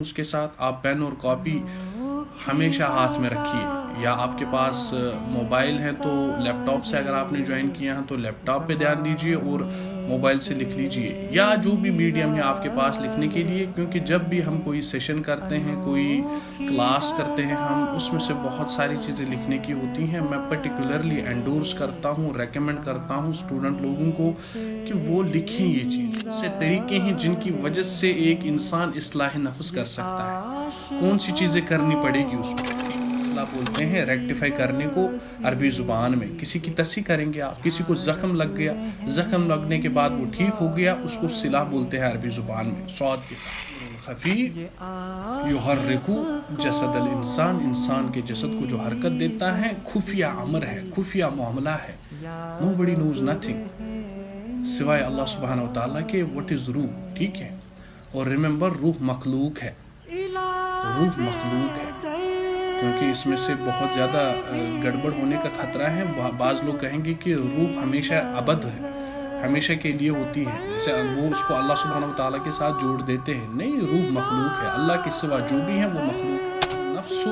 اس کے ساتھ آپ پین اور کاپی ہمیشہ ہاتھ میں رکھیے، یا آپ کے پاس موبائل ہے تو لیپ ٹاپ سے اگر آپ نے جوائن کیا ہے تو لیپ ٹاپ پہ دھیان دیجیے اور موبائل سے لکھ لیجیے، یا جو بھی میڈیم ہے آپ کے پاس لکھنے کے لیے، کیونکہ جب بھی ہم کوئی سیشن کرتے ہیں، کوئی کلاس کرتے ہیں، ہم اس میں سے بہت ساری چیزیں لکھنے کی ہوتی ہیں۔ میں پرٹیکولرلی انڈورس کرتا ہوں، ریکمینڈ کرتا ہوں اسٹوڈنٹ لوگوں کو کہ وہ لکھیں یہ چیز۔ سے طریقے ہیں جن کی وجہ سے ایک انسان اصلاح نفس کر سکتا ہے، کون سی چیزیں کرنی پڑے گی اس کو۔ اصلاح بولتے ہیں ریکٹیفائی کرنے کو عربی زبان میں۔ کسی کی تصحیح کریں گے آپ، کسی کو زخم لگ گیا، زخم لگنے کے بعد وہ ٹھیک ہو گیا، اس کو صلاح بولتے ہیں عربی زبان میں صاد کے ساتھ۔ خفی یحرک جسد الانسان، انسان کے جسد کو جو حرکت دیتا ہے، خفیہ امر ہے، خفیہ معاملہ ہے۔ nobody knows nothing سوائے اللہ سبحانہ وتعالیٰ کے what is روح، ٹھیک ہے۔ اور ریممبر روح مخلوق ہے، روح مخلوق ہے، کیونکہ اس میں سے بہت زیادہ گڑبڑ ہونے کا خطرہ ہے۔ بعض لوگ کہیں گے کہ روح ہمیشہ ابد ہے، ہمیشہ کے لیے ہوتی ہے، جیسے وہ اس کو اللہ سبحانہ وتعالیٰ کے ساتھ جوڑ دیتے ہیں۔ نہیں، روح مخلوق ہے، اللہ کے سوا جو بھی ہے وہ مخلوق ہے۔ نفس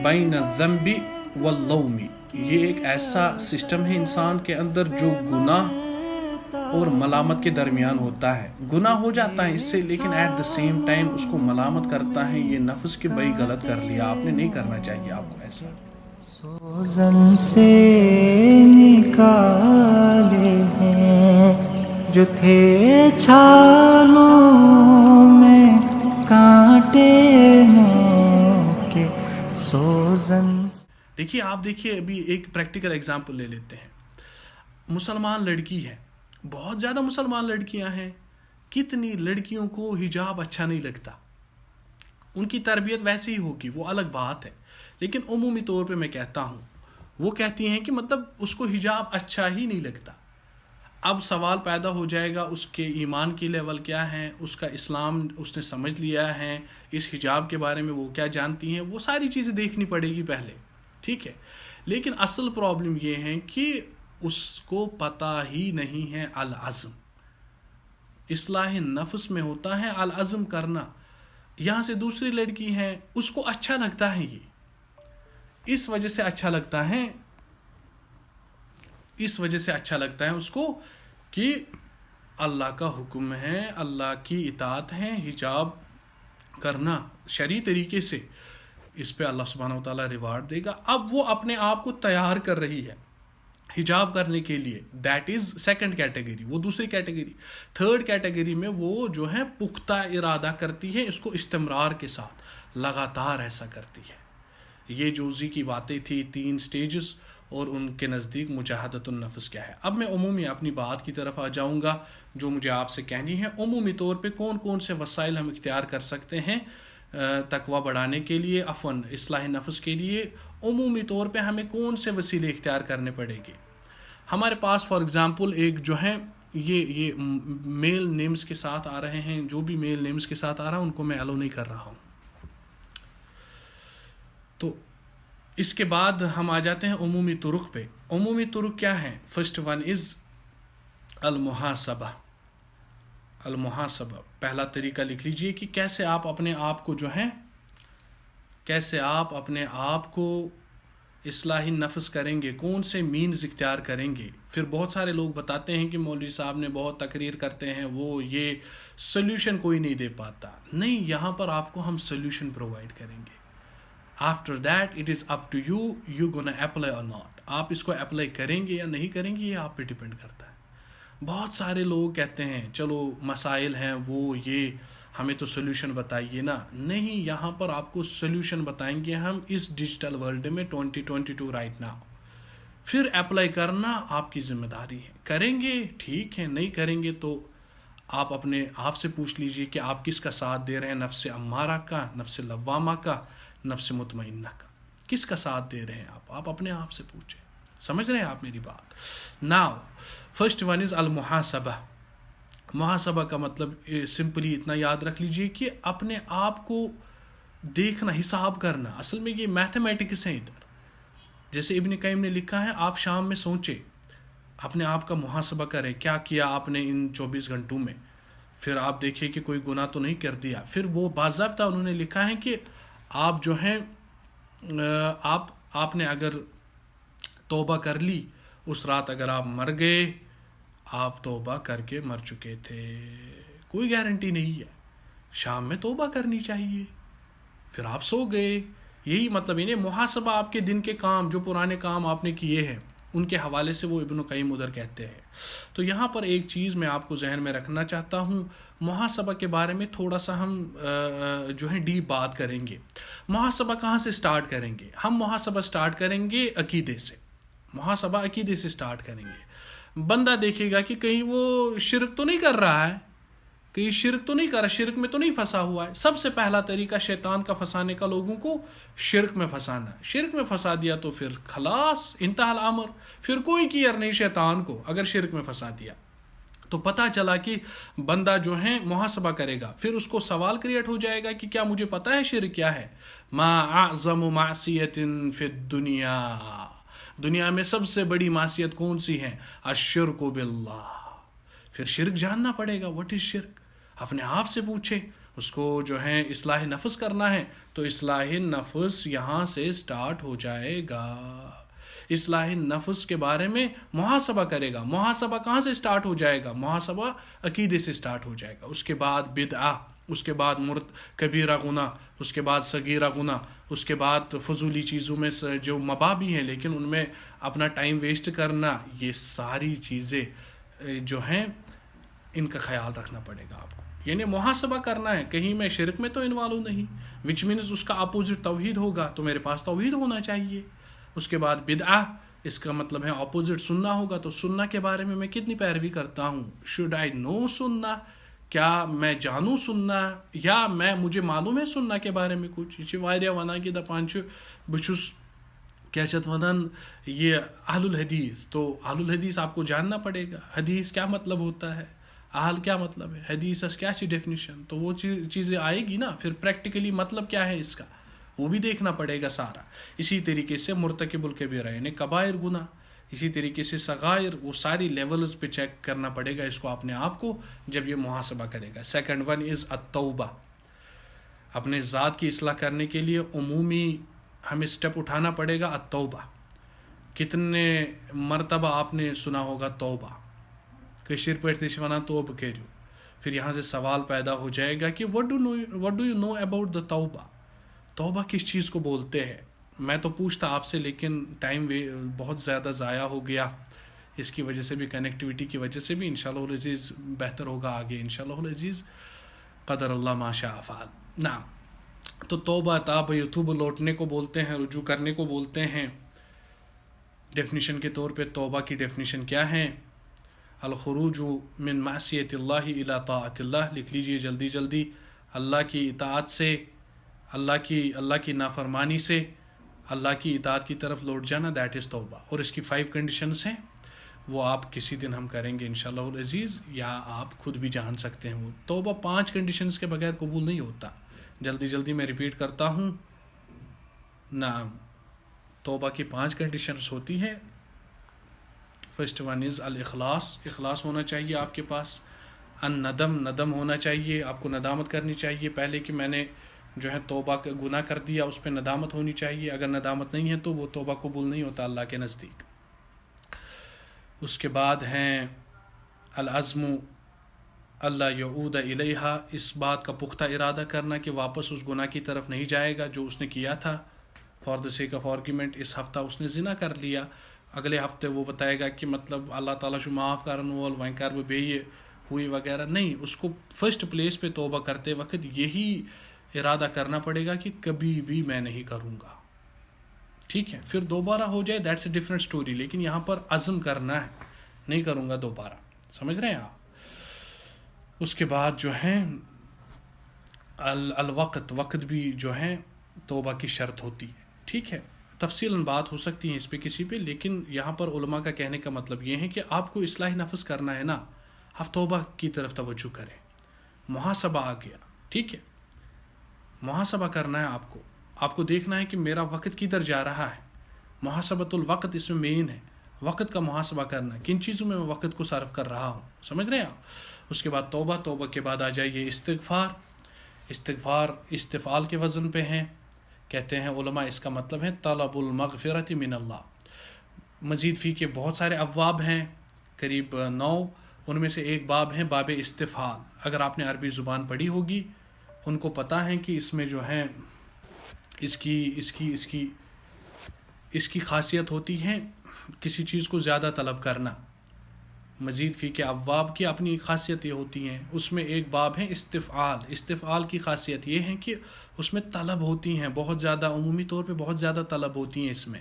بین الذنب واللوم، یہ ایک ایسا سسٹم ہے انسان کے اندر جو گناہ اور ملامت کے درمیان ہوتا ہے۔ گناہ ہو جاتا ہے اس سے، لیکن ایٹ دا سیم ٹائم اس کو ملامت کرتا ہے یہ نفس کہ بھائی غلط کر لیا آپ نے، نہیں کرنا چاہیے آپ کو ایسا۔ سوزن سے نکالے ہیں جو تھے چھالوں میں کانٹے کے سوزن۔ دیکھیے آپ دیکھیے ابھی ایک پریکٹیکل ایگزامپل لے لیتے ہیں۔ مسلمان لڑکی ہے، بہت زیادہ مسلمان لڑکیاں ہیں، کتنی لڑکیوں کو حجاب اچھا نہیں لگتا، ان کی تربیت ویسے ہی ہوگی، وہ الگ بات ہے، لیکن عمومی طور پہ میں کہتا ہوں وہ کہتی ہیں کہ مطلب اس کو حجاب اچھا ہی نہیں لگتا۔ اب سوال پیدا ہو جائے گا اس کے ایمان کی لیول کیا ہے، اس کا اسلام اس نے سمجھ لیا ہے، اس حجاب کے بارے میں وہ کیا جانتی ہیں، وہ ساری چیزیں دیکھنی پڑے گی پہلے، ٹھیک ہے۔ لیکن اصل پرابلم یہ ہے کہ اس کو پتہ ہی نہیں ہے العزم۔ اصلاح نفس میں ہوتا ہے العزم کرنا۔ یہاں سے دوسری لڑکی ہے، اس کو اچھا لگتا ہے، یہ اس وجہ سے اچھا لگتا ہے، اس وجہ سے اچھا لگتا ہے اس کو کہ اللہ کا حکم ہے، اللہ کی اطاعت ہے، حجاب کرنا شرعی طریقے سے، اس پہ اللہ سبحانہ وتعالیٰ ریوارڈ دے گا۔ اب وہ اپنے آپ کو تیار کر رہی ہے حجاب کرنے کے لیے، دیٹ از سیکنڈ کیٹیگری، وہ دوسری کیٹیگری۔ تھرڈ کیٹیگری میں وہ جو ہے پختہ ارادہ کرتی ہے، اس کو استمرار کے ساتھ لگاتار ایسا کرتی ہے۔ یہ جوزی کی باتیں تھی، 3 سٹیجز، اور ان کے نزدیک مجاہدۃ النفس کیا ہے۔ اب میں عمومی اپنی بات کی طرف آ جاؤں گا جو مجھے آپ سے کہنی ہے۔ عمومی طور پہ کون کون سے وسائل ہم اختیار کر سکتے ہیں تقویٰ بڑھانے کے لیے، اصلاح نفس کے لیے؟ عمومی طور پہ ہمیں کون سے وسیلے اختیار کرنے پڑے گے؟ ہمارے پاس فار ایگزامپل ایک جو ہے یہ میل نیمز کے ساتھ آ رہے ہیں، جو بھی میل نیمز کے ساتھ آ رہا ہے ان کو میں الو نہیں کر رہا ہوں۔ تو اس کے بعد ہم آ جاتے ہیں عمومی طرق پہ۔ عمومی طرق کیا ہیں؟ First one is المحاسبہ۔ المحاسبہ پہلا طریقہ لکھ لیجئے کہ کیسے آپ اپنے آپ کو جو ہے، کیسے آپ اپنے آپ کو اصلاح نفس کریں گے، کون سے مینز اختیار کریں گے۔ پھر بہت سارے لوگ بتاتے ہیں کہ مولوی صاحب نے بہت تقریر کرتے ہیں، وہ یہ سولوشن کوئی نہیں دے پاتا۔ نہیں، یہاں پر آپ کو ہم سولوشن پرووائڈ کریں گے۔ After that it is up to you, you gonna apply or not. آپ اس کو اپلائی کریں گے یا نہیں کریں گے، یہ آپ پہ ڈپینڈ کرتا ہے۔ بہت سارے لوگ کہتے ہیں چلو مسائل ہیں وہ یہ، ہمیں تو سولوشن بتائیے نا۔ نہیں، یہاں پر آپ کو سولوشن بتائیں گے ہم اس ڈیجیٹل ورلڈ میں 2022 رائٹ ناؤ۔ پھر اپلائی کرنا آپ کی ذمہ داری ہے۔ کریں گے ٹھیک ہے، نہیں کریں گے تو آپ اپنے آپ سے پوچھ لیجئے کہ آپ کس کا ساتھ دے رہے ہیں، نفس امارہ کا، نفس لوامہ کا، نفس مطمئنہ کا، کس کا ساتھ دے رہے ہیں آپ اپنے آپ سے پوچھیں۔ سمجھ رہے ہیں آپ میری بات؟ ناؤ فرسٹ ون از المحاسبہ۔ محاسبہ کا مطلب سمپلی اتنا یاد رکھ لیجئے کہ اپنے آپ کو دیکھنا، حساب کرنا۔ اصل میں یہ میتھمیٹکس ہیں ادھر۔ جیسے ابن قیم نے لکھا ہے، آپ شام میں سوچیں، اپنے آپ کا محاسبہ کریں، کیا کیا آپ نے ان 24 گھنٹوں میں۔ پھر آپ دیکھیں کہ کوئی گناہ تو نہیں کر دیا. پھر وہ باضابطہ انہوں نے لکھا ہے کہ آپ جو ہیں آپ نے اگر توبہ کر لی اس رات، اگر آپ مر گئے، آپ توبہ کر کے مر چکے تھے، کوئی گارنٹی نہیں ہے. شام میں توبہ کرنی چاہیے. پھر آپ سو گئے. یہی مطلب انہیں محاسبہ آپ کے دن کے کام، جو پرانے کام آپ نے کیے ہیں ان کے حوالے سے وہ ابن قیم ادھر کہتے ہیں. تو یہاں پر ایک چیز میں آپ کو ذہن میں رکھنا چاہتا ہوں، محاسبہ کے بارے میں تھوڑا سا ہم جو ہے ڈیپ بات کریں گے. محاسبہ کہاں سے سٹارٹ کریں گے؟ ہم محاسبہ سٹارٹ کریں گے عقیدے سے. محاسبہ عقیدے سے سٹارٹ کریں گے. بندہ دیکھے گا کہ کہیں وہ شرک تو نہیں کر رہا ہے، کہیں شرک تو نہیں کر رہا، شرک میں تو نہیں پھنسا ہوا ہے. سب سے پہلا طریقہ شیطان کا پھنسانے کا لوگوں کو شرک میں پھنسانا. شرک میں پھنسا دیا تو پھر خلاص انتہا الامر، پھر کوئی کیئر نہیں شیطان کو. اگر شرک میں پھنسا دیا تو پتہ چلا کہ بندہ جو ہے محاسبہ کرے گا. پھر اس کو سوال کریٹ ہو جائے گا کہ کیا مجھے پتہ ہے شرک کیا ہے؟ ما اعظم معصیت فی الدنیا، دنیا میں سب سے بڑی معصیت کون سی ہے؟ الشرک باللہ. پھر شرک جاننا پڑے گا. واٹ از شرک؟ اپنے آپ سے پوچھے. اس کو جو ہے اصلاح نفس کرنا ہے تو اصلاح نفس یہاں سے سٹارٹ ہو جائے گا. اصلاح نفس کے بارے میں محاسبہ کرے گا. محاسبہ کہاں سے سٹارٹ ہو جائے گا؟ محاسبہ عقیدے سے سٹارٹ ہو جائے گا. اس کے بعد بدعہ، اس کے بعد کبیرہ گناہ، اس کے بعد صغیرہ گناہ، اس کے بعد فضولی چیزوں میں جو مباح بھی ہیں لیکن ان میں اپنا ٹائم ویسٹ کرنا. یہ ساری چیزیں جو ہیں ان کا خیال رکھنا پڑے گا آپ کو. یعنی محاسبہ کرنا ہے، کہیں میں شرک میں تو انوالو نہیں، وچ مینز اس کا اپوزٹ توحید ہوگا تو میرے پاس توحید ہونا چاہیے. اس کے بعد بدعہ، اس کا مطلب ہے اپوزٹ سننا ہوگا تو سننا کے بارے میں کتنی پیروی کرتا ہوں. شوڈ آئی نو سننا؟ کیا میں جانوں سننا یا مجھے معلوم ہے سننا کے بارے میں کچھ؟ یہ واریاہ ونان کہ دپان چھُ بہٕ چھُس کیا چھِ ونان یہ اہل الحدیث. تو اہل الحدیث آپ کو جاننا پڑے گا. حدیث کیا مطلب ہوتا ہے، اہل کیا مطلب ہے، حدیث کیا چی ڈیفینیشن، تو وہ چیزیں آئے گی نا. پھر پریکٹیکلی مطلب کیا ہے اس کا وہ بھی دیکھنا پڑے گا سارا. اسی طریقے سے مرتکب الکبیرہ یعنی کبائر گناہ، اسی طریقے سے صغائر، وہ ساری لیولز پہ چیک کرنا پڑے گا اس کو اپنے آپ کو جب یہ محاسبہ کرے گا. Second one is التوبہ. اپنے ذات کی اصلاح کرنے کے لیے عمومی ہمیں سٹیپ اٹھانا پڑے گا. التوبہ، کتنے مرتبہ آپ نے سنا ہوگا توبہ، کشیر پہ ونان توبہ کریو. پھر یہاں سے سوال پیدا ہو جائے گا کہ what do you know about the توبہ؟ توبہ کس چیز کو بولتے ہیں؟ میں تو پوچھتا آپ سے لیکن ٹائم بہت زیادہ ضائع ہو گیا. اس کی وجہ سے بھی، کنیکٹیوٹی کی وجہ سے بھی انشاءاللہ العزیز بہتر ہوگا آگے انشاءاللہ العزیز، قدر اللہ ما شاء فعل. نعم. تو توبہ تاب یتوب لوٹنے کو بولتے ہیں، رجوع کرنے کو بولتے ہیں. ڈیفینیشن کے طور پہ توبہ کی ڈیفینیشن کیا ہے؟ الخروج من معصیت اللہ الی طاعت اللہ. لکھ لیجئے جلدی جلدی. اللہ کی اطاعت سے، اللہ کی نافرمانی سے اللہ کی اطاعت کی طرف لوٹ جانا، دیٹ از توبہ. اور اس کی 5 کنڈیشنز ہیں، وہ آپ کسی دن ہم کریں گے انشاءاللہ العزیز، یا آپ خود بھی جان سکتے ہیں. وہ توبہ 5 کنڈیشنز کے بغیر قبول نہیں ہوتا. جلدی جلدی میں ریپیٹ کرتا ہوں. نعم، توبہ کی 5 کنڈیشنز ہوتی ہیں. فرسٹ ون از الاخلاص. اخلاص ہونا چاہیے آپ کے پاس. ندم ہونا چاہیے، آپ کو ندامت کرنی چاہیے پہلے کہ میں نے جو ہے توبہ کا گناہ کر دیا، اس پہ ندامت ہونی چاہیے. اگر ندامت نہیں ہے تو وہ توبہ قبول نہیں ہوتا اللہ کے نزدیک. اس کے بعد ہیں العزم اللہ یعود الیہا. اس بات کا پختہ ارادہ کرنا کہ واپس اس گناہ کی طرف نہیں جائے گا جو اس نے کیا تھا. For the sake of argument, اس ہفتہ اس نے زنا کر لیا، اگلے ہفتے وہ بتائے گا کہ مطلب اللہ تعالیٰ جو معاف کرن وول وہیں کر وہ بیٚیہِ ہوئی وغیرہ نہیں. اس کو فرسٹ پلیس پہ توبہ کرتے وقت یہی ارادہ کرنا پڑے گا کہ کبھی بھی میں نہیں کروں گا. ٹھیک ہے، پھر دوبارہ ہو جائے دیٹس اے ڈفرینٹ سٹوری، لیکن یہاں پر عزم کرنا ہے نہیں کروں گا دوبارہ. سمجھ رہے ہیں آپ؟ اس کے بعد جو ہے وقت بھی جو ہے توبہ کی شرط ہوتی ہے. ٹھیک ہے، تفصیلاً بات ہو سکتی ہے اس پہ کسی پہ، لیکن یہاں پر علماء کا کہنے کا مطلب یہ ہے کہ آپ کو اصلاح نفس کرنا ہے نا، آپ توبہ کی طرف توجہ کریں. محاسبہ آ گیا. ٹھیک ہے، محاسبہ کرنا ہے آپ کو دیکھنا ہے کہ میرا وقت کدھر جا رہا ہے. محاسبۃ الوقت اس میں مین ہے. وقت کا محاسبہ کرنا، کن چیزوں میں وقت کو صرف کر رہا ہوں. سمجھ رہے ہیں آپ؟ اس کے بعد توبہ، توبہ کے بعد آ جائیے استغفار. استغفار استفعال کے وزن پہ ہیں. کہتے ہیں علماء اس کا مطلب ہے طلب المغفرت من اللہ. مزید فی کے بہت سارے ابواب ہیں، قریب 9، ان میں سے ایک باب ہے باب استفعال. اگر آپ نے عربی زبان پڑھی ہوگی ان کو پتہ ہے کہ اس میں جو ہے اس کی خاصیت ہوتی ہے کسی چیز کو زیادہ طلب کرنا. مزید فی کے ابواب کی اپنی خاصیت یہ ہوتی ہیں. اس میں ایک باب ہے استفعال. استفعال کی خاصیت یہ ہے کہ اس میں طلب ہوتی ہیں بہت زیادہ، عمومی طور پہ بہت زیادہ طلب ہوتی ہیں اس میں.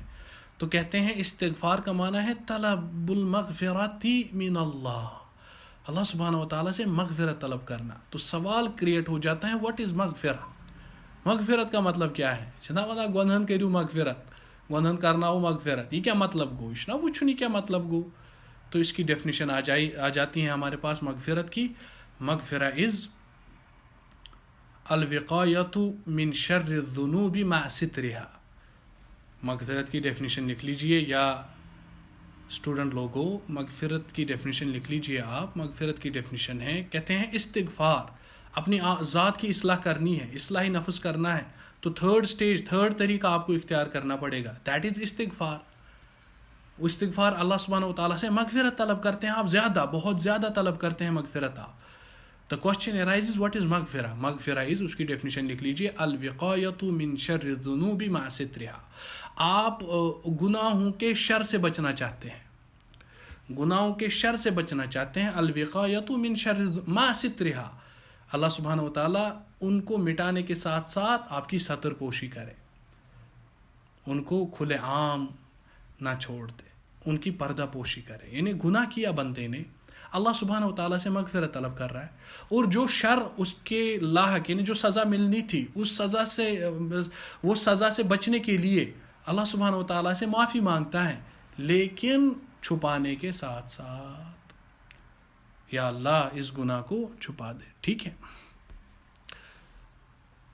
تو کہتے ہیں استغفار کا معنی ہے طلب المغفرت من اللہ، اللہ سبحانہ و تعالیٰ سے مغفرت طلب کرنا. تو سوال کریٹ ہو جاتا ہے واٹ از مغفرہ؟ مغفرت کا مطلب کیا ہے؟ چھنا ودا گنہن کریو مغفرت، گنہن کرنا ہو مغفرت، یہ کیا مطلب گو؟ اشنا وچھنی کیا مطلب گو؟ تو اس کی ڈیفینیشن آ جاتی ہے ہمارے پاس مغفرت کی. مغفرہ از الوقایۃ من شر الذنوب مع سترہا. مغفرت کی ڈیفینیشن لکھ لیجئے، یا اسٹوڈنٹ لوگوں مغفرت کی ڈیفینیشن لکھ لیجئے آپ. مغفرت کی ڈیفینیشن ہے، کہتے ہیں استغفار، اپنی ذات کی اصلاح کرنی ہے، اصلاح نفس کرنا ہے. تو تھرڈ طریقہ آپ کو اختیار کرنا پڑے گا، دیٹ از استغفار. استغفار اللہ سبحانہ و تعالیٰ سے مغفرت طلب کرتے ہیں آپ، زیادہ، بہت زیادہ طلب کرتے ہیں مغفرت آپ. The question arises what is مغفرہ؟ مغفرہ is، اس کی ڈیفینیشن لکھ لیجئے، الوقایۃ من شر الذنوب مع سترہا. آپ گناہوں کے شر سے بچنا چاہتے ہیں، گناہوں کے شر سے بچنا چاہتے ہیں. الوقایۃ من شر مع سترہا، اللہ سبحانہ و تعالیٰ ان کو مٹانے کے ساتھ ساتھ آپ کی ستر پوشی کرے، ان کو کھلے عام نہ چھوڑ دے، ان کی پردہ پوشی کرے. یعنی گناہ کیا بندے نے، اللہ سبحانہ و تعالیٰ سے مغفرت طلب کر رہا ہے، اور جو شر اس کے لاحق، یعنی جو سزا ملنی تھی، وہ سزا سے بچنے کے لیے اللہ سبحانہ و تعالیٰ سے معافی مانگتا ہے، لیکن چھپانے کے ساتھ ساتھ، یا اللہ اس گناہ کو چھپا دے. ٹھیک ہے،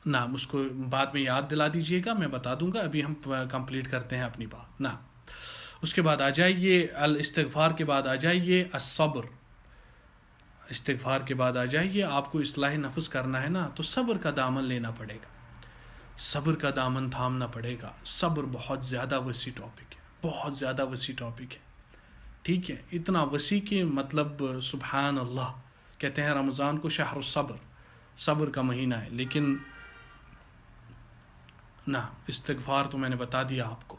نعم، اس کو بعد میں یاد دلا دیجئے گا، میں بتا دوں گا. ابھی ہم کمپلیٹ کرتے ہیں اپنی بات. نعم، اس کے بعد آ جائیے الاستغفار کے بعد آ جائیے الصبر. استغفار کے بعد آ جائیے، آپ کو اصلاح نفس کرنا ہے نا، تو صبر کا دامن لینا پڑے گا، صبر کا دامن تھامنا پڑے گا. صبر بہت زیادہ وسیع ٹاپک ہے، بہت زیادہ وسیع ٹاپک ہے. ٹھیک ہے، اتنا وسیع کہ مطلب سبحان اللہ. کہتے ہیں رمضان کو شہر الصبر، صبر کا مہینہ ہے. لیکن نہ، استغفار تو میں نے بتا دیا آپ کو،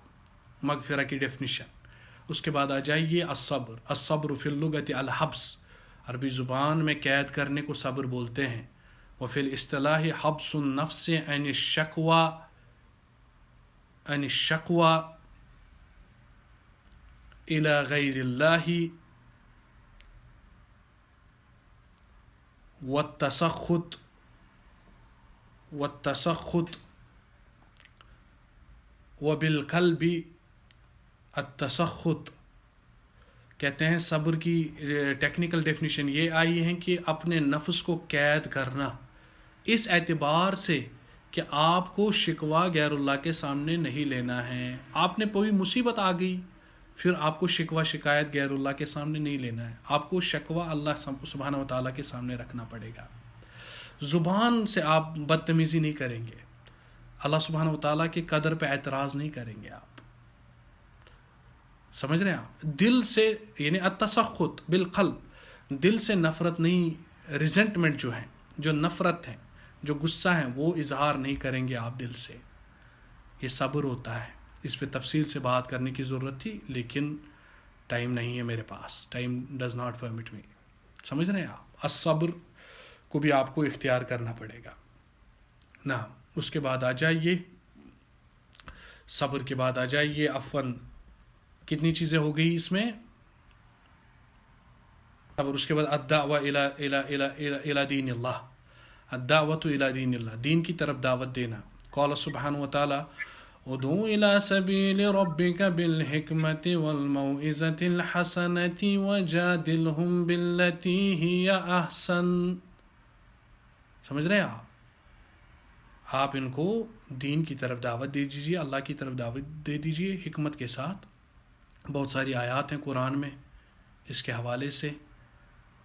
مغفرہ کی ڈیفینیشن. اس کے بعد آ جائیے الصبر. الصبر فی اللغۃ الحبس، عربی زبان میں قید کرنے کو صبر بولتے ہیں. وفی الاصطلاح حبس النفس عن الشکوى الى غیر اللہ والتسخط وبالقلب التسخط. کہتے ہیں صبر کی ٹیکنیکل ڈیفینیشن یہ آئی ہے کہ اپنے نفس کو قید کرنا، اس اعتبار سے کہ آپ کو شکوہ غیر اللہ کے سامنے نہیں لینا ہے. آپ نے کوئی مصیبت آ گئی، پھر آپ کو شکوہ شکایت غیر اللہ کے سامنے نہیں لینا ہے، آپ کو شکوہ اللہ سبحانہ و تعالیٰ کے سامنے رکھنا پڑے گا. زبان سے آپ بدتمیزی نہیں کریں گے، اللہ سبحانہ و تعالیٰ کے قدر پہ اعتراض نہیں کریں گے آپ. سمجھ رہے ہیں آپ؟ دل سے، یعنی التسخط بالقلب، دل سے نفرت نہیں، ریزنٹمنٹ جو ہے، جو نفرت ہے، جو غصہ ہے، وہ اظہار نہیں کریں گے آپ دل سے. یہ صبر ہوتا ہے. اس پہ تفصیل سے بات کرنے کی ضرورت تھی، لیکن ٹائم نہیں ہے میرے پاس، ٹائم ڈز ناٹ پرمٹ می. سمجھ رہے ہیں آپ؟ الصبر کو بھی آپ کو اختیار کرنا پڑے گا. نا، اس کے بعد آ جائیے، صبر کے بعد آ جائیے عفواً. کتنی چیزیں ہو گئی اس میں؟ صبر. اس کے بعد الدعوہ الی دین اللہ، الدعوۃ الی دین اللہ، دین کی طرف دعوت دینا. قال سبحانہ وتعالی ادعو الی سبیل ربک بالحکمۃ والموعظۃ الحسنۃ وجادلہم باللتی ہی احسن. سمجھ رہے ہیں آپ ان کو دین کی طرف دعوت دے دیجیے، اللہ کی طرف دعوت دے دیجیے حکمت کے ساتھ. بہت ساری آیات ہیں قرآن میں اس کے حوالے سے.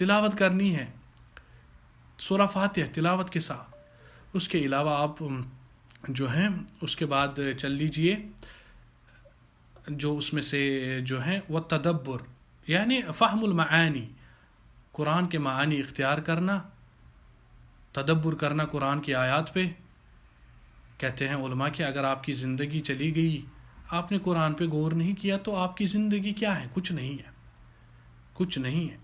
تلاوت کرنی ہے، سورہ فاتحہ تلاوت کے ساتھ. اس کے علاوہ آپ جو ہیں اس کے بعد چل لیجئے جو اس میں سے جو ہیں وہ تدبر یعنی فہم المعانی، قرآن کے معانی اختیار کرنا، تدبر کرنا قرآن کی آیات پہ. کہتے ہیں علماء کہ اگر آپ کی زندگی چلی گئی، آپ نے قرآن پہ غور نہیں کیا، تو آپ کی زندگی کیا ہے؟ کچھ نہیں ہے، کچھ نہیں ہے.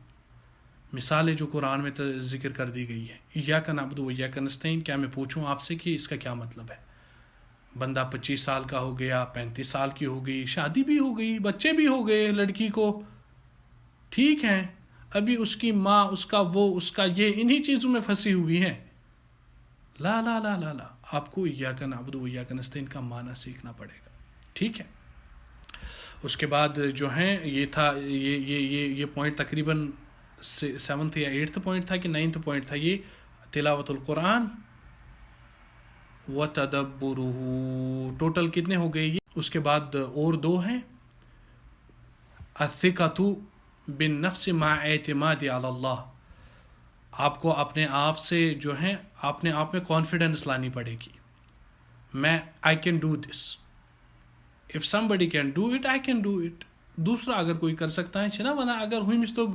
مثالیں جو قرآن میں ذکر کر دی گئی ہے، ایاک نعبد و ایاک نستعین، کیا میں پوچھوں آپ سے کہ اس کا کیا مطلب ہے؟ بندہ 25 سال کا ہو گیا، 35 سال کی ہو گئی، شادی بھی ہو گئی، بچے بھی ہو گئے لڑکی کو، ٹھیک ہے، ابھی اس کی ماں، اس کا وہ، اس کا یہ، انہی چیزوں میں پھنسی ہوئی ہیں. لا لا لا لا لا، آپ کو ایاک نعبد و ایاک نستعین کا معنی سیکھنا پڑے گا. ٹھیک ہے. اس کے بعد جو ہیں یہ تھا یہ پوائنٹ تقریباً 7th یا 8th پوائنٹ تھا کہ 9th پوائنٹ تھا، یہ تلاوت القرآن و تدبرہ. ٹوٹل کتنے ہو گئے یہ؟ اس کے بعد اور 2 ہیں، الثقۃ بالنفس مع اعتماد علی اللہ. آپ کو اپنے آپ سے جو ہیں اپنے آپ میں کانفیڈنس لانی پڑے گی. میں I can do this, if somebody can do it I can do it. دوسرا اگر کوئی کر سکتا ہے چھنا ونا اگر ہوئی مس تو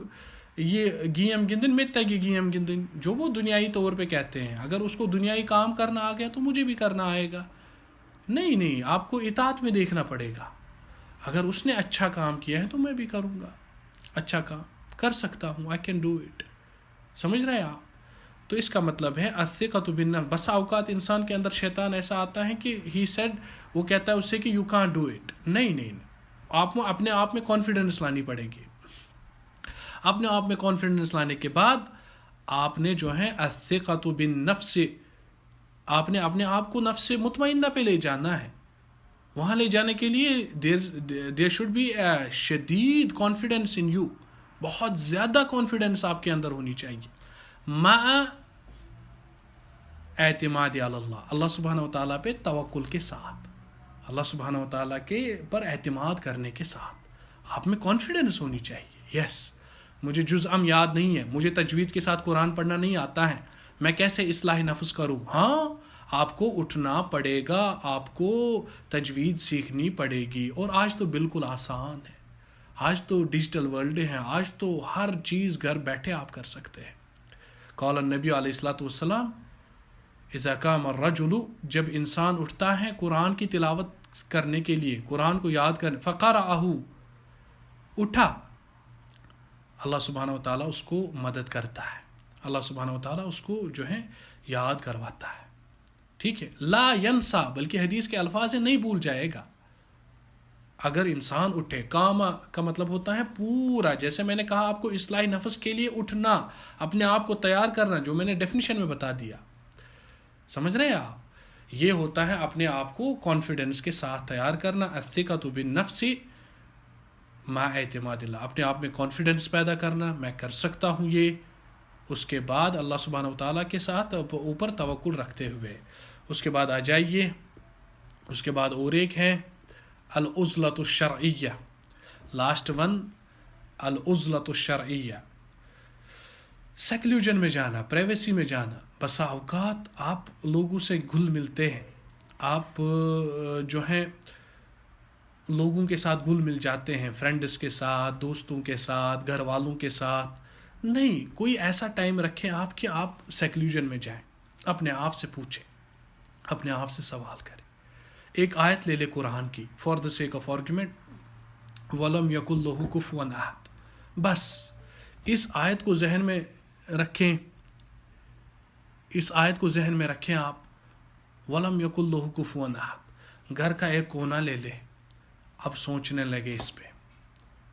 یہ گیم گندن میں تگی گیم گندن، جو وہ دنیائی طور پہ کہتے ہیں، اگر اس کو دنیائی کام کرنا آ گیا تو مجھے بھی کرنا آئے گا. نہیں، آپ کو اطاعت میں دیکھنا پڑے گا. اگر اس نے اچھا کام کیا ہے تو میں بھی کروں گا، اچھا کام کر سکتا ہوں، I can do it. سمجھ رہے ہیں آپ؟ تو اس کا مطلب ہے الثقۃ بالنفس. بسا اوقات انسان کے اندر شیطان ایسا آتا ہے کہ ہی سیڈ، وہ کہتا ہے اس سے کہ یو کانٹ ڈو اٹ. نہیں، آپ کو اپنے آپ میں کانفیڈنس لانی پڑے گی. اپنے آپ میں کانفیڈنس لانے کے بعد آپ نے جو ہے الثقۃ بالنفس، آپ نے اپنے آپ کو نفس مطمئنہ پہ لے جانا ہے. وہاں لے جانے کے لیے دیر شوڈ بی اے شدید کانفیڈنس ان یو. بہت زیادہ کانفیڈنس آپ کے اندر ہونی چاہیے. مع اعتماد علی اللہ، اللہ سبحانہ وتعالیٰ پہ توکل کے ساتھ، اللہ سبحانہ وتعالیٰ کے پر اعتماد کرنے کے ساتھ آپ میں کانفیڈنس ہونی چاہیے. یس، مجھے جزءم یاد نہیں ہے، مجھے تجوید کے ساتھ قرآن پڑھنا نہیں آتا ہے، میں کیسے اصلاح نفس کروں؟ ہاں، آپ کو اٹھنا پڑے گا، آپ کو تجوید سیکھنی پڑے گی. اور آج تو بالکل آسان ہے، آج تو ڈیجیٹل ورلڈ ہے، آج تو ہر چیز گھر بیٹھے آپ کر سکتے ہیں. قال النبی علیہ الصلوۃ والسلام اذا قام الرجل، جب انسان اٹھتا ہے قرآن کی تلاوت کرنے کے لیے، قرآن کو یاد کرنے، فقرأہ، اٹھا، اللہ سبحانہ وتعالیٰ اس کو مدد کرتا ہے، اللہ سبحانہ وتعالیٰ اس کو جو ہے یاد کرواتا ہے. ٹھیک ہے. لا ینسا، بلکہ حدیث کے الفاظ نہیں بھول جائے گا. اگر انسان اٹھے، کاما کا مطلب ہوتا ہے پورا، جیسے میں نے کہا آپ کو اصلاح نفس کے لیے اٹھنا، اپنے آپ کو تیار کرنا، جو میں نے ڈیفینیشن میں بتا دیا. سمجھ رہے ہیں آپ؟ یہ ہوتا ہے اپنے آپ کو کانفیڈنس کے ساتھ تیار کرنا. الثقۃ بالنفس مع اعتماد اللہ، اپنے آپ میں کانفیڈنس پیدا کرنا، میں کر سکتا ہوں یہ. اس کے بعد اللہ سبحانہ وتعالیٰ کے ساتھ اوپر توکل رکھتے ہوئے. اس کے بعد آ جائیے، اس کے بعد اور ایک ہے العزلۃ الشرعیہ. لاسٹ ون، العزلۃ الشرعیہ، سیکلوجن میں جانا، پرائیویسی میں جانا. بسا اوقات آپ لوگوں سے گھل ملتے ہیں، آپ جو ہیں لوگوں کے ساتھ گھل مل جاتے ہیں، فرینڈس کے ساتھ، دوستوں کے ساتھ، گھر والوں کے ساتھ. نہیں، کوئی ایسا ٹائم رکھیں آپ کہ آپ سیکلوجن میں جائیں، اپنے آپ سے پوچھیں، اپنے آپ سے سوال کریں. ایک آیت لے لے قرآن کی، for the sake of argument, وَلَمْ يَكُنْ لَهُ كُفُوًا أَحَدٌ. بس اس آیت کو ذہن میں رکھیں، اس آیت کو ذہن میں رکھیں آپ. وَلَمْ يَكُنْ لَهُ كُفُوًا أَحَدٌ. گھر کا ایک کونا لے لے، اب سوچنے لگے اس پہ،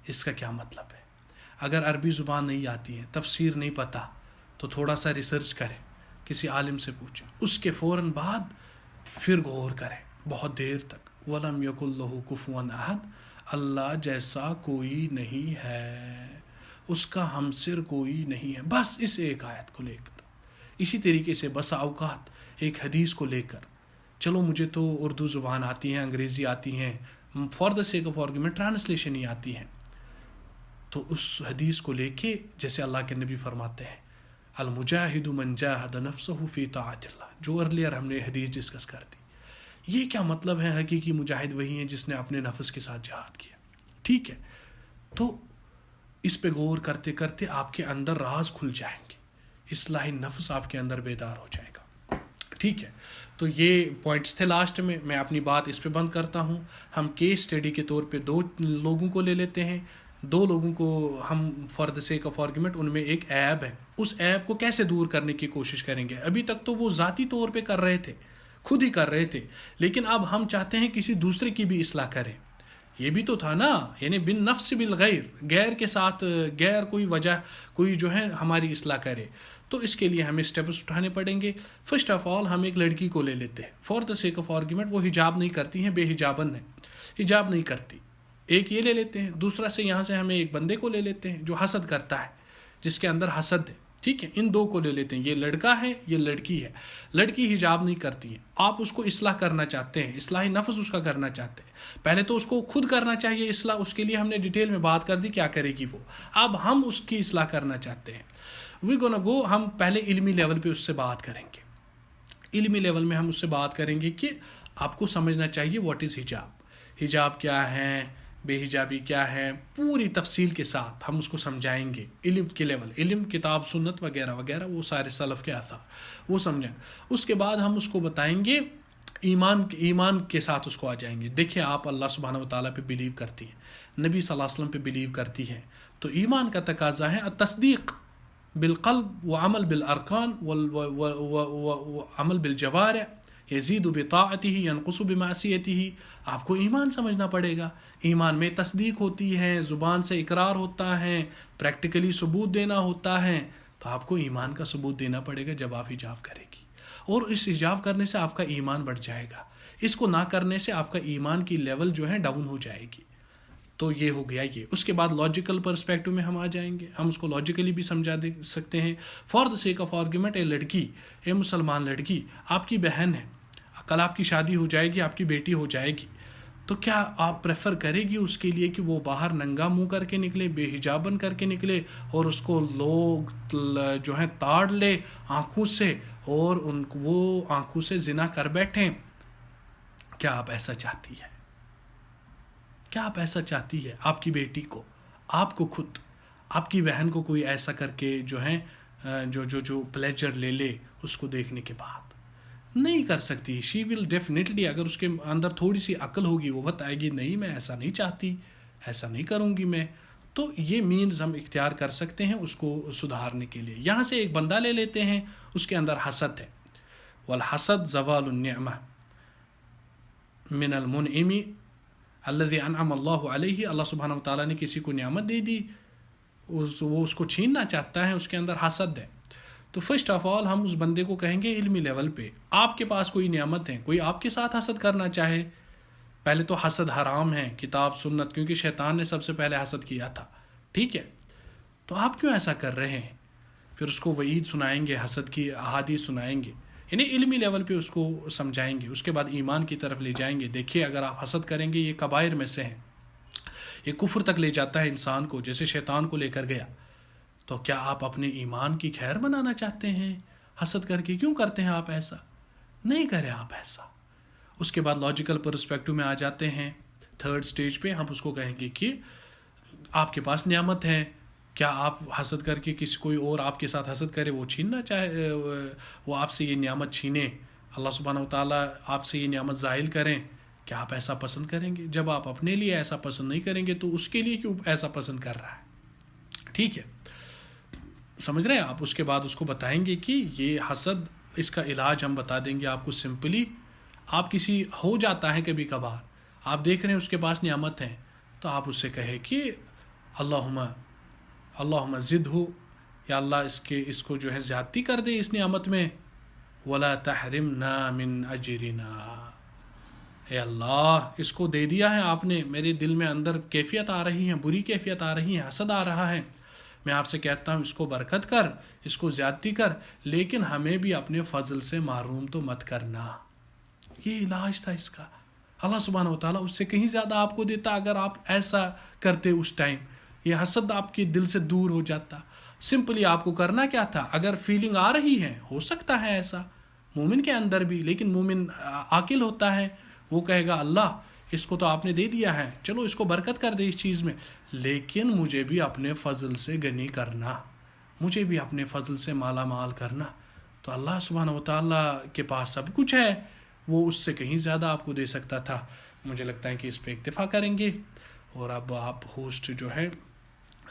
اس کا کیا مطلب ہے. اگر عربی زبان نہیں آتی ہے، تفسیر نہیں پتہ، تو تھوڑا سا ریسرچ کریں، کسی عالم سے پوچھیں، اس کے فوراً بعد پھر غور کریں بہت دیر تک. وَلَمْ يَكُنْ لَهُ كُفُوًا أَحَدٌ. اللہ جیسا کوئی نہیں ہے، اس کا ہمسر کوئی نہیں ہے. بس اس ایک آیت کو لے کر، اسی طریقے سے بسا اوقات ایک حدیث کو لے کر، چلو مجھے تو اردو زبان آتی ہیں، انگریزی آتی ہیں، for the sake of argument translation ہی آتی ہیں، تو اس حدیث کو لے کے جیسے اللہ کے نبی فرماتے ہیں المجاہد من جاہد نفسہ فی طاعت اللہ، جو ارلیئر ہم نے حدیث ڈسکس کر دی. یہ کیا مطلب ہے؟ حقیقی مجاہد وہی ہیں جس نے اپنے نفس کے ساتھ جہاد کیا. ٹھیک ہے، تو اس پہ غور کرتے کرتے آپ کے اندر راز کھل جائیں گے، اصلاح نفس آپ کے اندر بیدار ہو جائے گا. ٹھیک ہے، تو یہ پوائنٹس تھے لاسٹ میں اپنی بات اس پہ بند کرتا ہوں. ہم کیس اسٹڈی کے طور پہ 2 لوگوں کو لے لیتے ہیں. 2 لوگوں کو ہم for the sake of argument, ان میں ایک عیب ہے، اس عیب کو کیسے دور کرنے کی کوشش کریں گے. ابھی تک تو وہ ذاتی طور پہ کر رہے تھے، خود ہی کر رہے تھے، لیکن اب ہم چاہتے ہیں کسی دوسرے کی بھی اصلاح کریں. یہ بھی تو تھا نا، یعنی بن نفس بالغیر، غیر کے ساتھ، غیر کوئی وجہ کوئی جو ہے ہماری اصلاح کرے. تو اس کے لیے ہمیں اسٹیپس اٹھانے پڑیں گے. فرسٹ آف آل ہم ایک لڑکی کو لے لیتے ہیں for the sake of argument. وہ حجاب نہیں کرتی ہیں، بے حجابن ہے، حجاب نہیں کرتی. ایک یہ لے لیتے ہیں. دوسرا سے یہاں سے ہمیں ایک بندے کو لے لیتے ہیں جو حسد کرتا ہے، جس کے اندر حسد ہے. ٹھیک ہے، ان 2 کو لے لیتے ہیں. یہ لڑکا ہے، یہ لڑکی ہے. لڑکی حجاب نہیں کرتی ہے، آپ اس کو اصلاح کرنا چاہتے ہیں، اصلاح نفس اس کا کرنا چاہتے ہیں. پہلے تو اس کو خود کرنا چاہیے اصلاح، اس کے لیے ہم نے ڈیٹیل میں بات کر دی کیا کرے گی وہ. اب ہم اس کی اصلاح کرنا چاہتے ہیں. وی گونا گو، ہم پہلے علمی لیول پہ اس سے بات کریں گے. علمی لیول میں ہم اس سے بات کریں گے کہ آپ کو سمجھنا چاہیے واٹ از حجاب، حجاب کیا ہے، بے حجابی کیا ہے، پوری تفصیل کے ساتھ ہم اس کو سمجھائیں گے. علم کے لیول، علم، کتاب، سنت وغیرہ وغیرہ، وہ سارے سلف کے آثار وہ سمجھیں. اس کے بعد ہم اس کو بتائیں گے ایمان کے ساتھ اس کو آ جائیں گے. دیکھیں آپ اللہ سبحانہ و تعالیٰ پہ بلیو کرتی ہیں، نبی صلی اللہ علیہ وسلم پہ بلیو کرتی ہیں، تو ایمان کا تقاضا ہے التصدیق بالقلب وعمل بالارکان وعمل بالجوارح یزید بطاعتہ ینقص بمعصیتہ. آپ کو ایمان سمجھنا پڑے گا. ایمان میں تصدیق ہوتی ہے، زبان سے اقرار ہوتا ہے، پریکٹیکلی ثبوت دینا ہوتا ہے. تو آپ کو ایمان کا ثبوت دینا پڑے گا جب آپ حجاب کرے گی، اور اس حجاب کرنے سے آپ کا ایمان بڑھ جائے گا. اس کو نہ کرنے سے آپ کا ایمان کی لیول جو ہے ڈاؤن ہو جائے گی. تو یہ ہو گیا یہ. اس کے بعد لاجیکل پرسپیکٹو میں ہم آ جائیں گے، ہم اس کو لاجیکلی بھی سمجھا دے سکتے ہیں. For the sake of argument, اے لڑکی، اے مسلمان لڑکی، آپ کی بہن ہے، کل آپ کی شادی ہو جائے گی، آپ کی بیٹی ہو جائے گی، تو کیا آپ پریفر کرے گی اس کے لیے کہ وہ باہر ننگا منہ کر کے نکلے، بے حجاب بن کر کے نکلے، اور اس کو لوگ جو ہیں تاڑ لے آنکھوں سے، اور وہ آنکھوں سے زنا کر بیٹھیں؟ کیا آپ ایسا چاہتی ہے؟ کیا آپ ایسا چاہتی ہے آپ کی بیٹی کو، آپ کو خود، آپ کی بہن کو کوئی ایسا کر کے جو ہے جو پلیجر لے لے اس کو دیکھنے کے بعد؟ نہیں کر سکتی. شی ول ڈیفینیٹلی، اگر اس کے اندر تھوڑی سی عقل ہوگی، وہ بتائے گی نہیں میں ایسا نہیں چاہتی، ایسا نہیں کروں گی میں. تو یہ مینز ہم اختیار کر سکتے ہیں اس کو سدھارنے کے لیے. یہاں سے ایک بندہ لے لیتے ہیں، اس کے اندر حسد ہے. والحسد زوال النعمہ من المنعم الذي انعم اللہ علیہ. اللہ سبحانہ و تعالیٰ نے کسی کو نعمت دے دی، وہ اس کو چھیننا چاہتا ہے، اس کے اندر حسد ہے. تو فرسٹ آف آل ہم اس بندے کو کہیں گے علمی لیول پہ، آپ کے پاس کوئی نعمت ہے، کوئی آپ کے ساتھ حسد کرنا چاہے، پہلے تو حسد حرام ہے، کتاب سنت، کیونکہ شیطان نے سب سے پہلے حسد کیا تھا. ٹھیک ہے، تو آپ کیوں ایسا کر رہے ہیں؟ پھر اس کو وعید سنائیں گے، حسد کی احادیث سنائیں گے، یعنی علمی لیول پہ اس کو سمجھائیں گے. اس کے بعد ایمان کی طرف لے جائیں گے. دیکھیے اگر آپ حسد کریں گے، یہ کبائر میں سے ہیں، یہ کفر تک لے جاتا ہے انسان کو، جیسے شیطان کو لے کر گیا. تو کیا آپ اپنے ایمان کی خیر بنانا چاہتے ہیں حسد کر کے؟ کیوں کرتے ہیں آپ ایسا؟ نہیں کریں آپ ایسا. اس کے بعد لاجیکل پرسپیکٹو میں آ جاتے ہیں. تھرڈ سٹیج پہ ہم اس کو کہیں گے کہ آپ کے پاس نعمت ہے، کیا آپ حسد کر کے کسی کوئی اور آپ کے ساتھ حسد کرے، وہ چھیننا چاہے، وہ آپ سے یہ نعمت چھینے، اللہ سبحانہ و تعالیٰ آپ سے یہ نعمت زائل کریں، کیا آپ ایسا پسند کریں گے؟ جب آپ اپنے لیے ایسا پسند نہیں کریں گے تو اس کے لیے کیوں ایسا پسند کر رہا ہے؟ ٹھیک ہے، سمجھ رہے ہیں آپ. اس کے بعد اس کو بتائیں گے کہ یہ حسد، اس کا علاج ہم بتا دیں گے آپ کو سمپلی. آپ کسی ہو جاتا ہے کبھی کبھار، آپ دیکھ رہے ہیں اس کے پاس نعمت ہے، تو آپ اس سے کہے کہ اللہم زدہ، یا اللہ اس کو جو ہے زیادتی کر دے اس نعمت میں. ولا تحرمنا من اجرنا، اے اللہ اس کو دے دیا ہے آپ نے، میرے دل میں اندر کیفیت آ رہی ہیں، بری کیفیت آ رہی ہے، حسد آ رہا ہے، میں آپ سے کہتا ہوں اس کو برکت کر، اس کو زیادتی کر، لیکن ہمیں بھی اپنے فضل سے محروم تو مت کرنا. یہ علاج تھا اس کا. اللہ سبحانہ و تعالیٰ اس سے کہیں زیادہ آپ کو دیتا اگر آپ ایسا کرتے اس ٹائم. یہ حسد آپ کے دل سے دور ہو جاتا. سمپلی آپ کو کرنا کیا تھا؟ اگر فیلنگ آ رہی ہے، ہو سکتا ہے ایسا مومن کے اندر بھی، لیکن مومن عاقل ہوتا ہے، وہ کہے گا اللہ اس کو تو آپ نے دے دیا ہے، چلو اس کو برکت کر دے اس چیز میں، لیکن مجھے بھی اپنے فضل سے غنی کرنا، مجھے بھی اپنے فضل سے مالا مال کرنا. تو اللہ سبحانہ و تعالیٰ کے پاس سب کچھ ہے، وہ اس سے کہیں زیادہ آپ کو دے سکتا تھا. مجھے لگتا ہے کہ اس پہ اکتفا کریں گے، اور اب آپ ہوسٹ جو ہے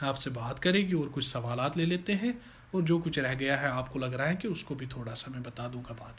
آپ سے بات کرے گی اور کچھ سوالات لے لیتے ہیں، اور جو کچھ رہ گیا ہے آپ کو لگ رہا ہے کہ اس کو بھی تھوڑا سا میں بتا دوں گا بعد.